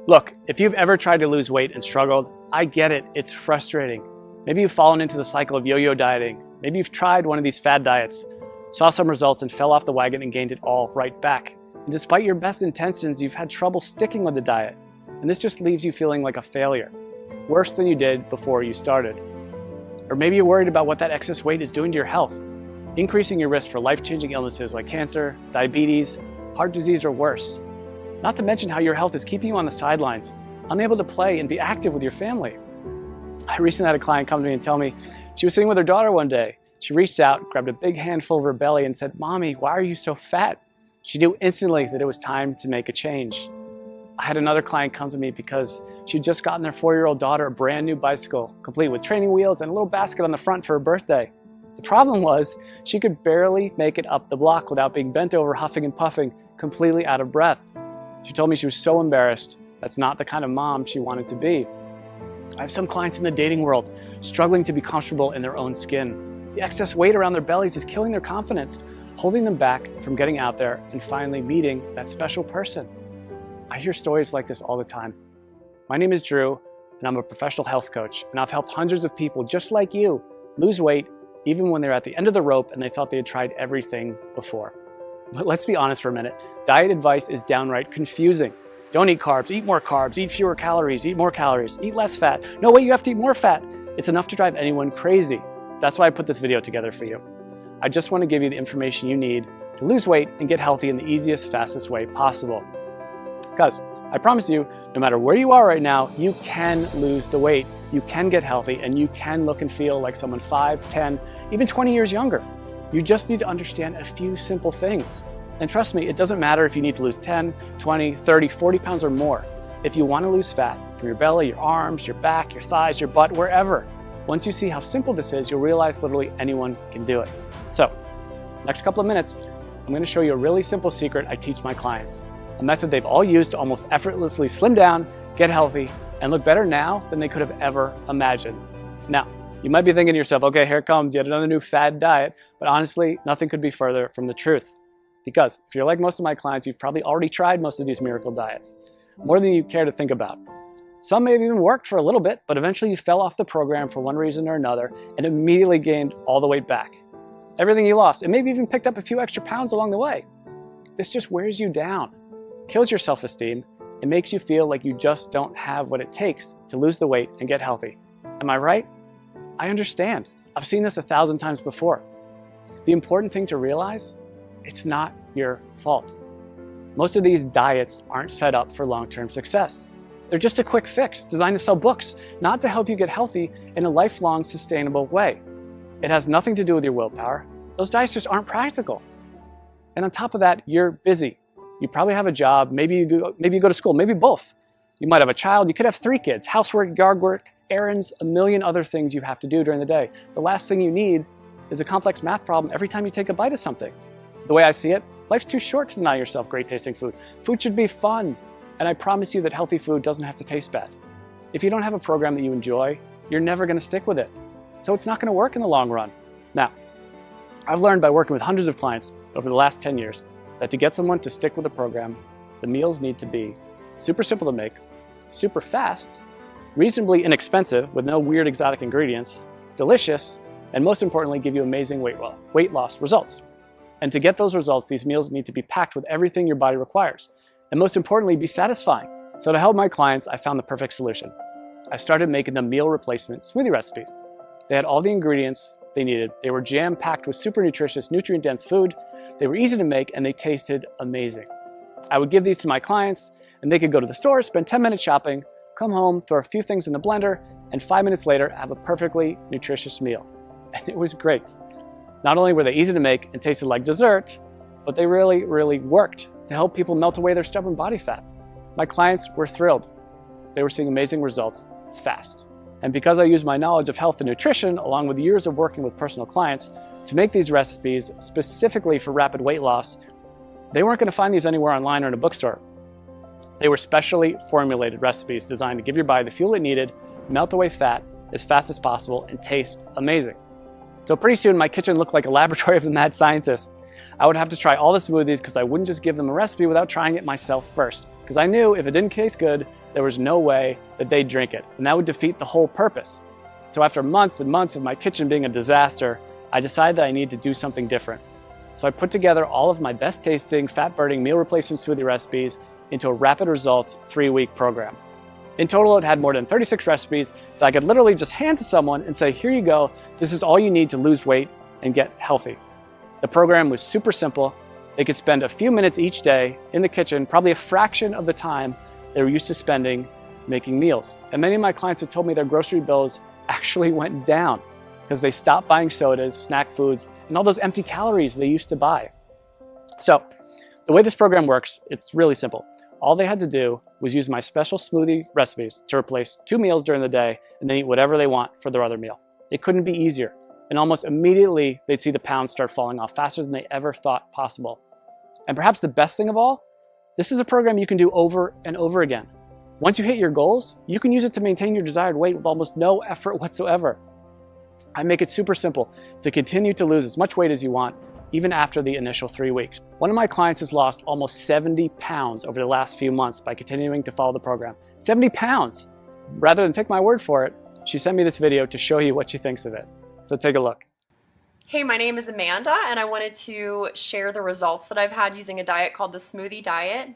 Look, if you've ever tried to lose weight and struggled, I get it, it's frustrating. Maybe you've fallen into the cycle of yo-yo dieting. Maybe you've tried one of these fad diets, saw some results and fell off the wagon and gained it all right back. And despite your best intentions, you've had trouble sticking with the diet. And this just leaves you feeling like a failure, worse than you did before you started. Or maybe you're worried about what that excess weight is doing to your health, increasing your risk for life-changing illnesses like cancer, diabetes, heart disease, or worse. Not to mention how your health is keeping you on the sidelines, unable to play and be active with your family. I recently had a client come to me and tell me she was sitting with her daughter one day. She reached out, grabbed a big handful of her belly and said, "Mommy, why are you so fat?" She knew instantly that it was time to make a change. I had another client come to me because she'd just gotten their 4-year-old daughter a brand new bicycle, complete with training wheels and a little basket on the front for her birthday. The problem was she could barely make it up the block without being bent over, huffing and puffing, completely out of breath. She told me she was so embarrassed. That's not the kind of mom she wanted to be. I have some clients in the dating world struggling to be comfortable in their own skin. The excess weight around their bellies is killing their confidence, holding them back from getting out there and finally meeting that special person. I hear stories like this all the time. My name is Drew, and I'm a professional health coach, and I've helped hundreds of people just like you lose weight even when they're at the end of the rope and they thought they had tried everything before. But let's be honest for a minute. Diet advice is downright confusing. Don't eat carbs, eat more carbs, eat fewer calories, eat more calories, eat less fat. No way, you have to eat more fat. It's enough to drive anyone crazy. That's why I put this video together for you. I just want to give you the information you need to lose weight and get healthy in the easiest, fastest way possible. Because I promise you, no matter where you are right now, you can lose the weight, you can get healthy, and you can look and feel like someone 5, 10, even 20 years younger. You just need to understand a few simple things. And trust me, it doesn't matter if you need to lose 10, 20, 30, 40 pounds or more. If you want to lose fat from your belly, your arms, your back, your thighs, your butt, wherever, once you see how simple this is, you'll realize literally anyone can do it. So, next couple of minutes, I'm going to show you a really simple secret I teach my clients. A method they've all used to almost effortlessly slim down, get healthy, and look better now than they could have ever imagined. Now, you might be thinking to yourself, okay, here comes yet another new fad diet, but honestly, nothing could be further from the truth. Because if you're like most of my clients, you've probably already tried most of these miracle diets, more than you care to think about. Some may have even worked for a little bit, but eventually you fell off the program for one reason or another and immediately gained all the weight back. Everything you lost, and maybe even picked up a few extra pounds along the way. This just wears you down, kills your self-esteem, and makes you feel like you just don't have what it takes to lose the weight and get healthy. Am I right? I understand. I've seen this 1,000 times before. The important thing to realize, it's not your fault. Most of these diets aren't set up for long-term success. They're just a quick fix designed to sell books, not to help you get healthy in a lifelong, sustainable way. It has nothing to do with your willpower. Those diets just aren't practical. And on top of that, you're busy. You probably have a job, maybe you go to school, maybe both. You might have a child, you could have 3 kids, housework, yard work, errands, a million other things you have to do during the day. The last thing you need is a complex math problem every time you take a bite of something. The way I see it, life's too short to deny yourself great tasting food. Food should be fun, and I promise you that healthy food doesn't have to taste bad. If you don't have a program that you enjoy, you're never going to stick with it. So it's not going to work in the long run. Now, I've learned by working with hundreds of clients over the last 10 years that to get someone to stick with a program, the meals need to be super simple to make, super fast, reasonably inexpensive with no weird exotic ingredients, delicious, and most importantly, give you amazing weight loss results. And to get those results, these meals need to be packed with everything your body requires. And most importantly, be satisfying. So to help my clients, I found the perfect solution. I started making them meal replacement smoothie recipes. They had all the ingredients they needed. They were jam-packed with super nutritious, nutrient-dense food. They were easy to make, and they tasted amazing. I would give these to my clients, and they could go to the store, spend 10 minutes shopping, come home, throw a few things in the blender, and 5 minutes later, have a perfectly nutritious meal. And it was great. Not only were they easy to make and tasted like dessert, but they really, really worked to help people melt away their stubborn body fat. My clients were thrilled. They were seeing amazing results fast. And because I use my knowledge of health and nutrition, along with years of working with personal clients, to make these recipes specifically for rapid weight loss, they weren't going to find these anywhere online or in a bookstore. They were specially formulated recipes designed to give your body the fuel it needed, melt away fat as fast as possible, and taste amazing. So pretty soon my kitchen looked like a laboratory of a mad scientist. I would have to try all the smoothies because I wouldn't just give them a recipe without trying it myself first. because I knew if it didn't taste good, there was no way that they'd drink it, and that would defeat the whole purpose. So after months and months of my kitchen being a disaster, I decided that I needed to do something different. So I put together all of my best tasting, fat-burning meal replacement smoothie recipes into a rapid results 3-week program. In total, it had more than 36 recipes that I could literally just hand to someone and say, here you go, this is all you need to lose weight and get healthy. The program was super simple. They could spend a few minutes each day in the kitchen, probably a fraction of the time they were used to spending making meals. And many of my clients have told me their grocery bills actually went down because they stopped buying sodas, snack foods, and all those empty calories they used to buy. So the way this program works, it's really simple. All they had to do was use my special smoothie recipes to replace 2 meals during the day and then eat whatever they want for their other meal. It couldn't be easier. And almost immediately, they'd see the pounds start falling off faster than they ever thought possible. And perhaps the best thing of all, this is a program you can do over and over again. Once you hit your goals, you can use it to maintain your desired weight with almost no effort whatsoever. I make it super simple to continue to lose as much weight as you want, even after the initial 3 weeks. One of my clients has lost almost 70 pounds over the last few months by continuing to follow the program. 70 pounds! Rather than take my word for it, she sent me this video to show you what she thinks of it. So take a look. Hey, my name is Amanda, and I wanted to share the results that I've had using a diet called the Smoothie Diet.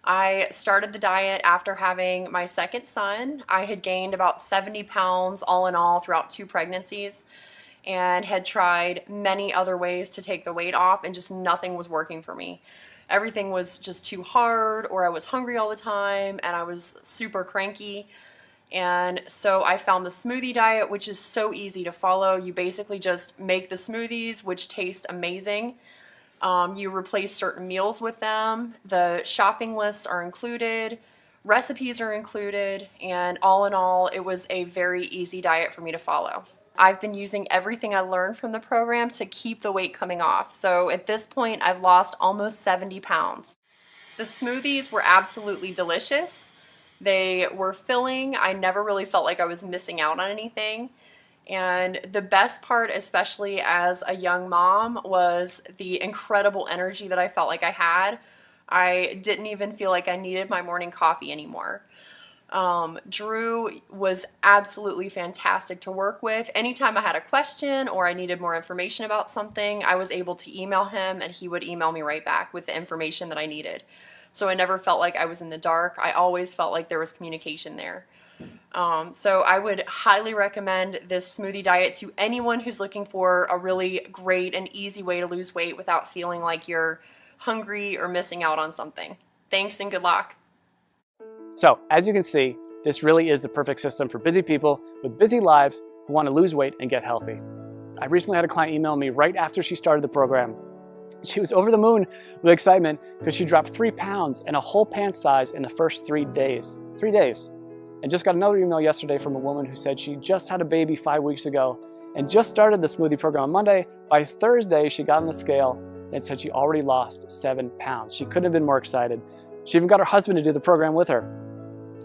I started the diet after having my second son. I had gained about 70 pounds all in all throughout 2 pregnancies and had tried many other ways to take the weight off, and just nothing was working for me. Everything was just too hard, or I was hungry all the time and I was super cranky. And so I found the smoothie diet, which is so easy to follow. You basically just make the smoothies, which taste amazing. You replace certain meals with them. The shopping lists are included, recipes are included, and all in all, it was a very easy diet for me to follow. I've been using everything I learned from the program to keep the weight coming off. So at this point, I've lost almost 70 pounds. The smoothies were absolutely delicious. They were filling. I never really felt like I was missing out on anything. And the best part, especially as a young mom, was the incredible energy that I felt like I had. I didn't even feel like I needed my morning coffee anymore. Drew was absolutely fantastic to work with. Anytime I had a question or I needed more information about something, I was able to email him and he would email me right back with the information that I needed. So I never felt like I was in the dark. I always felt like there was communication there. So I would highly recommend this smoothie diet to anyone who's looking for a really great and easy way to lose weight without feeling like you're hungry or missing out on something. Thanks and good luck. So as you can see, this really is the perfect system for busy people with busy lives who want to lose weight and get healthy. I recently had a client email me right after she started the program. She was over the moon with excitement because she dropped 3 pounds and a whole pant size in the first 3 days. 3 days. And just got another email yesterday from a woman who said she just had a baby 5 weeks ago and just started the smoothie program on Monday. By Thursday, she got on the scale and said she already lost 7 pounds. She couldn't have been more excited. She even got her husband to do the program with her.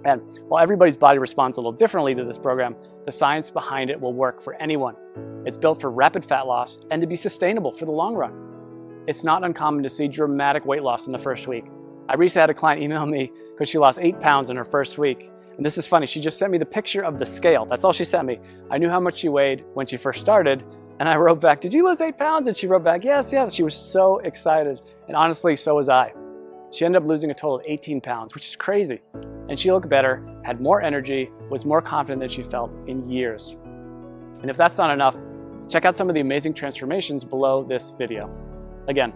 And while everybody's body responds a little differently to this program, the science behind it will work for anyone. It's built for rapid fat loss and to be sustainable for the long run. It's not uncommon to see dramatic weight loss in the first week. I recently had a client email me because she lost 8 pounds in her first week. And this is funny, she just sent me the picture of the scale. That's all she sent me. I knew how much she weighed when she first started, and I wrote back, "Did you lose 8 pounds?" And she wrote back, "Yes, yes." She was so excited. And honestly, so was I. She ended up losing a total of 18 pounds, which is crazy. And she looked better, had more energy, was more confident than she felt in years. And if that's not enough, check out some of the amazing transformations below this video. Again,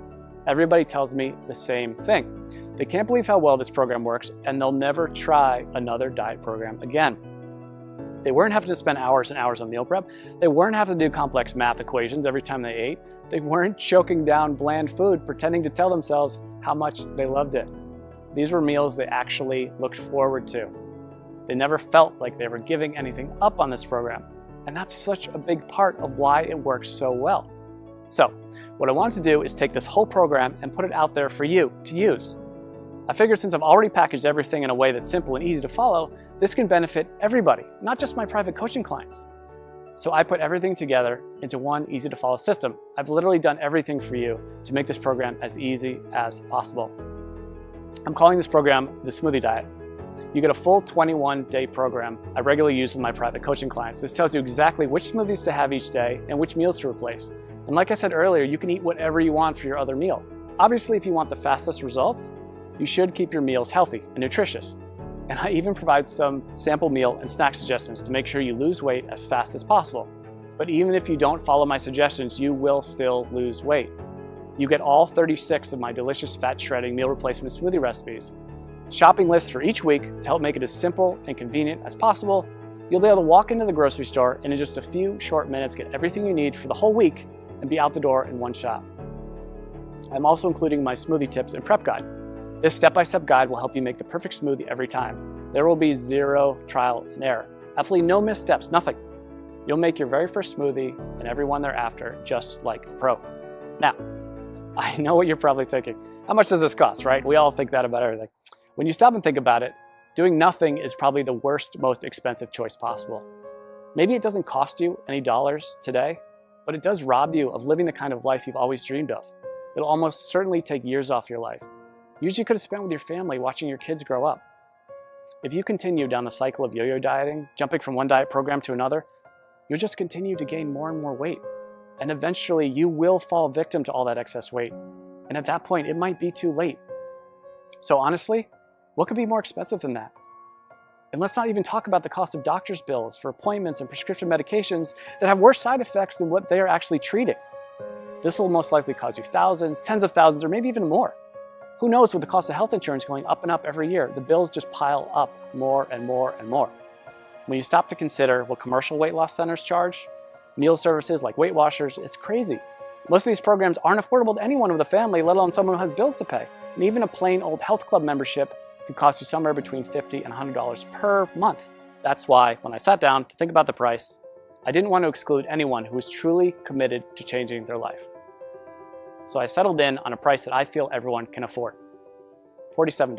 everybody tells me the same thing. They can't believe how well this program works, and they'll never try another diet program again. They weren't having to spend hours and hours on meal prep. They weren't having to do complex math equations every time they ate. They weren't choking down bland food, pretending to tell themselves how much they loved it. These were meals they actually looked forward to. They never felt like they were giving anything up on this program. And that's such a big part of why it works so well. So, what I wanted to do is take this whole program and put it out there for you to use. I figured since I've already packaged everything in a way that's simple and easy to follow, this can benefit everybody, not just my private coaching clients. So I put everything together into one easy to follow system. I've literally done everything for you to make this program as easy as possible. I'm calling this program the Smoothie Diet. You get a full 21-day program I regularly use with my private coaching clients. This tells you exactly which smoothies to have each day and which meals to replace. And like I said earlier, you can eat whatever you want for your other meal. Obviously, if you want the fastest results, you should keep your meals healthy and nutritious. And I even provide some sample meal and snack suggestions to make sure you lose weight as fast as possible. But even if you don't follow my suggestions, you will still lose weight. You get all 36 of my delicious fat shredding meal replacement smoothie recipes, shopping lists for each week to help make it as simple and convenient as possible. You'll be able to walk into the grocery store and in just a few short minutes get everything you need for the whole week and be out the door in one shot. I'm also including my smoothie tips and prep guide. This step-by-step guide will help you make the perfect smoothie every time. There will be zero trial and error. Absolutely no missteps, nothing. You'll make your very first smoothie and every one thereafter just like a pro. Now, I know what you're probably thinking. How much does this cost, right? We all think that about everything. When you stop and think about it, doing nothing is probably the worst, most expensive choice possible. Maybe it doesn't cost you any dollars today, but it does rob you of living the kind of life you've always dreamed of. It'll almost certainly take years off your life. Years you could have spent with your family watching your kids grow up. If you continue down the cycle of yo-yo dieting, jumping from one diet program to another, you'll just continue to gain more and more weight. And eventually you will fall victim to all that excess weight. And at that point, it might be too late. So honestly, what could be more expensive than that? And let's not even talk about the cost of doctor's bills for appointments and prescription medications that have worse side effects than what they are actually treating. This will most likely cost you thousands, tens of thousands, or maybe even more. Who knows, with the cost of health insurance going up and up every year, the bills just pile up more and more and more. When you stop to consider what commercial weight loss centers charge, meal services like Weight Watchers, it's crazy. Most of these programs aren't affordable to anyone with a family, let alone someone who has bills to pay. And even a plain old health club membership can cost you somewhere between $50 and $100 per month. That's why, when I sat down to think about the price, I didn't want to exclude anyone who was truly committed to changing their life. So I settled in on a price that I feel everyone can afford. $47.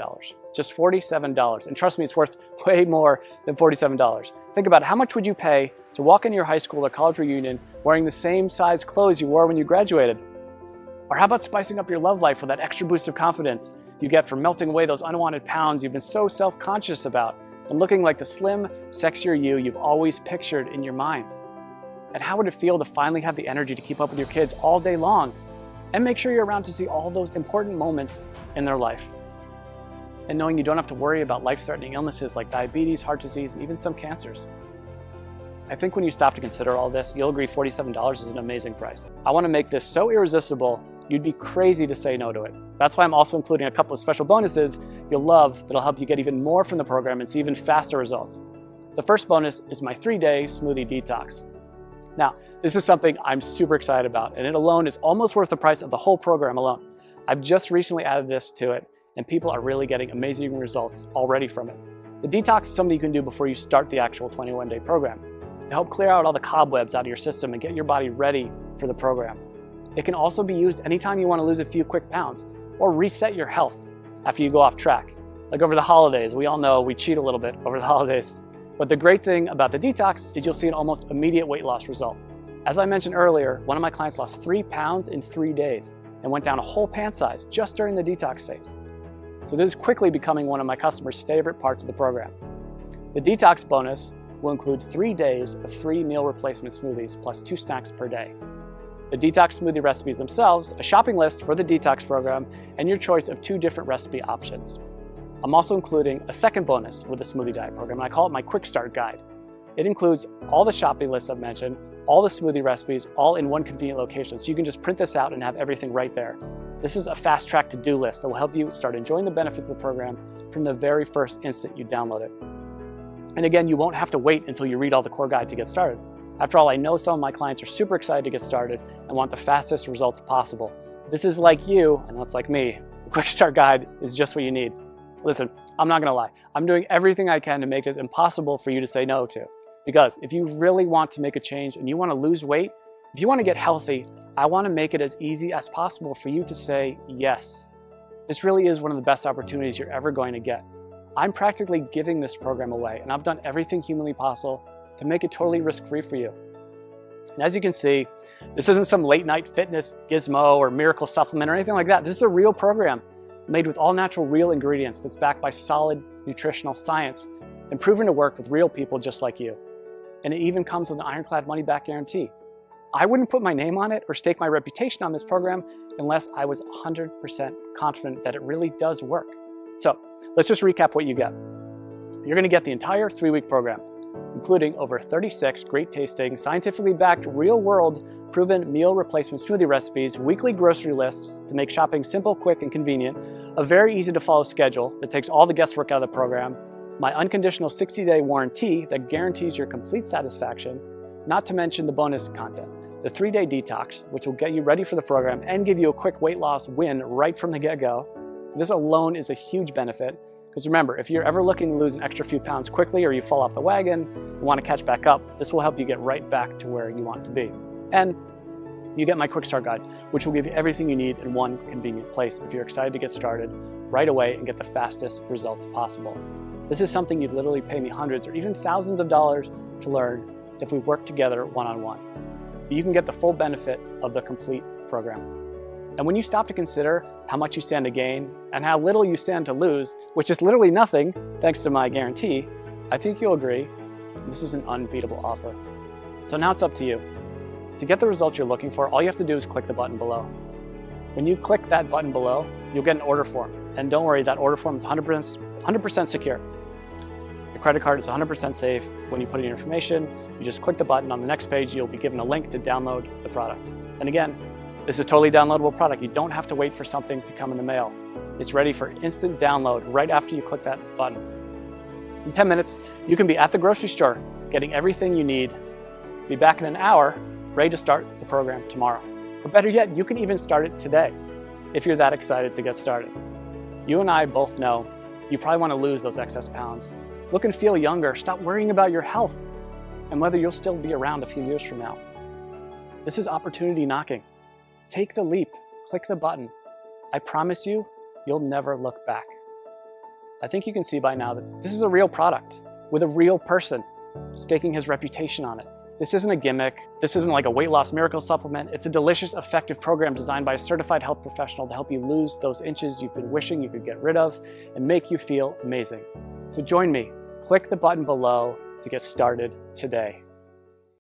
Just $47. And trust me, it's worth way more than $47. Think about it. How much would you pay to walk into your high school or college reunion wearing the same size clothes you wore when you graduated? Or how about spicing up your love life with that extra boost of confidence you get from melting away those unwanted pounds you've been so self-conscious about and looking like the slim, sexier you've always pictured in your mind? And how would it feel to finally have the energy to keep up with your kids all day long and make sure you're around to see all those important moments in their life? And knowing you don't have to worry about life-threatening illnesses like diabetes, heart disease, and even some cancers. I think when you stop to consider all this, you'll agree $47 is an amazing price. I want to make this so irresistible, you'd be crazy to say no to it. That's why I'm also including a couple of special bonuses you'll love that'll help you get even more from the program and see even faster results. The first bonus is my 3-day smoothie detox. Now, this is something I'm super excited about, and it alone is almost worth the price of the whole program alone. I've just recently added this to it, and people are really getting amazing results already from it. The detox is something you can do before you start the actual 21-day program to help clear out all the cobwebs out of your system and get your body ready for the program. It can also be used anytime you want to lose a few quick pounds or reset your health after you go off track. Like over the holidays, we all know we cheat a little bit over the holidays. But the great thing about the detox is you'll see an almost immediate weight loss result. As I mentioned earlier, one of my clients lost 3 pounds in 3 days and went down a whole pant size just during the detox phase. So this is quickly becoming one of my customers' favorite parts of the program. The detox bonus will include 3 days of free meal replacement smoothies plus 2 snacks per day. The detox smoothie recipes themselves, a shopping list for the detox program, and your choice of 2 different recipe options. I'm also including a second bonus with the Smoothie Diet program, and I call it my Quick Start Guide. It includes all the shopping lists I've mentioned, all the smoothie recipes, all in one convenient location, so you can just print this out and have everything right there. This is a fast-track to-do list that will help you start enjoying the benefits of the program from the very first instant you download it. And again, you won't have to wait until you read all the core guide to get started. After all, I know some of my clients are super excited to get started and want the fastest results possible. If this is like you, and that's like me, the Quick Start Guide is just what you need. Listen, I'm not gonna lie. I'm doing everything I can to make this impossible for you to say no to. Because if you really want to make a change and you want to lose weight, if you want to get healthy, I want to make it as easy as possible for you to say yes. This really is one of the best opportunities you're ever going to get. I'm practically giving this program away, and I've done everything humanly possible to make it totally risk-free for you. And as you can see, this isn't some late-night fitness gizmo or miracle supplement or anything like that. This is a real program made with all natural real ingredients that's backed by solid nutritional science and proven to work with real people just like you. And it even comes with an ironclad money-back guarantee. I wouldn't put my name on it or stake my reputation on this program unless I was 100% confident that it really does work. So let's just recap what you get. You're going to get the entire 3-week program, including over 36 great tasting, scientifically backed, real-world, proven meal replacement smoothie recipes, weekly grocery lists to make shopping simple, quick, and convenient, a very easy to follow schedule that takes all the guesswork out of the program, my unconditional 60-day warranty that guarantees your complete satisfaction, not to mention the bonus content, the 3-day detox, which will get you ready for the program and give you a quick weight loss win right from the get-go. This alone is a huge benefit, because remember, if you're ever looking to lose an extra few pounds quickly or you fall off the wagon and want to catch back up, this will help you get right back to where you want to be. And you get my quick start guide, which will give you everything you need in one convenient place if you're excited to get started right away and get the fastest results possible. This is something you'd literally pay me hundreds or even thousands of dollars to learn if we work together one-on-one. You can get the full benefit of the complete program. And when you stop to consider how much you stand to gain and how little you stand to lose, which is literally nothing thanks to my guarantee, I think you'll agree this is an unbeatable offer. So now it's up to you. To get the results you're looking for, all you have to do is click the button below. When you click that button below, you'll get an order form. And don't worry, that order form is 100% secure. Your credit card is 100% safe. When you put in your information, you just click the button. On the next page, you'll be given a link to download the product. And again, this is a totally downloadable product. You don't have to wait for something to come in the mail. It's ready for instant download right after you click that button. In 10 minutes, you can be at the grocery store, getting everything you need. Be back in an hour, ready to start the program tomorrow. Or better yet, you can even start it today, if you're that excited to get started. You and I both know you probably want to lose those excess pounds. Look and feel younger. Stop worrying about your health and whether you'll still be around a few years from now. This is opportunity knocking. Take the leap, click the button. I promise you, you'll never look back. I think you can see by now that this is a real product with a real person staking his reputation on it. This isn't a gimmick. This isn't like a weight loss miracle supplement. It's a delicious, effective program designed by a certified health professional to help you lose those inches you've been wishing you could get rid of and make you feel amazing. So join me. Click the button below to get started today.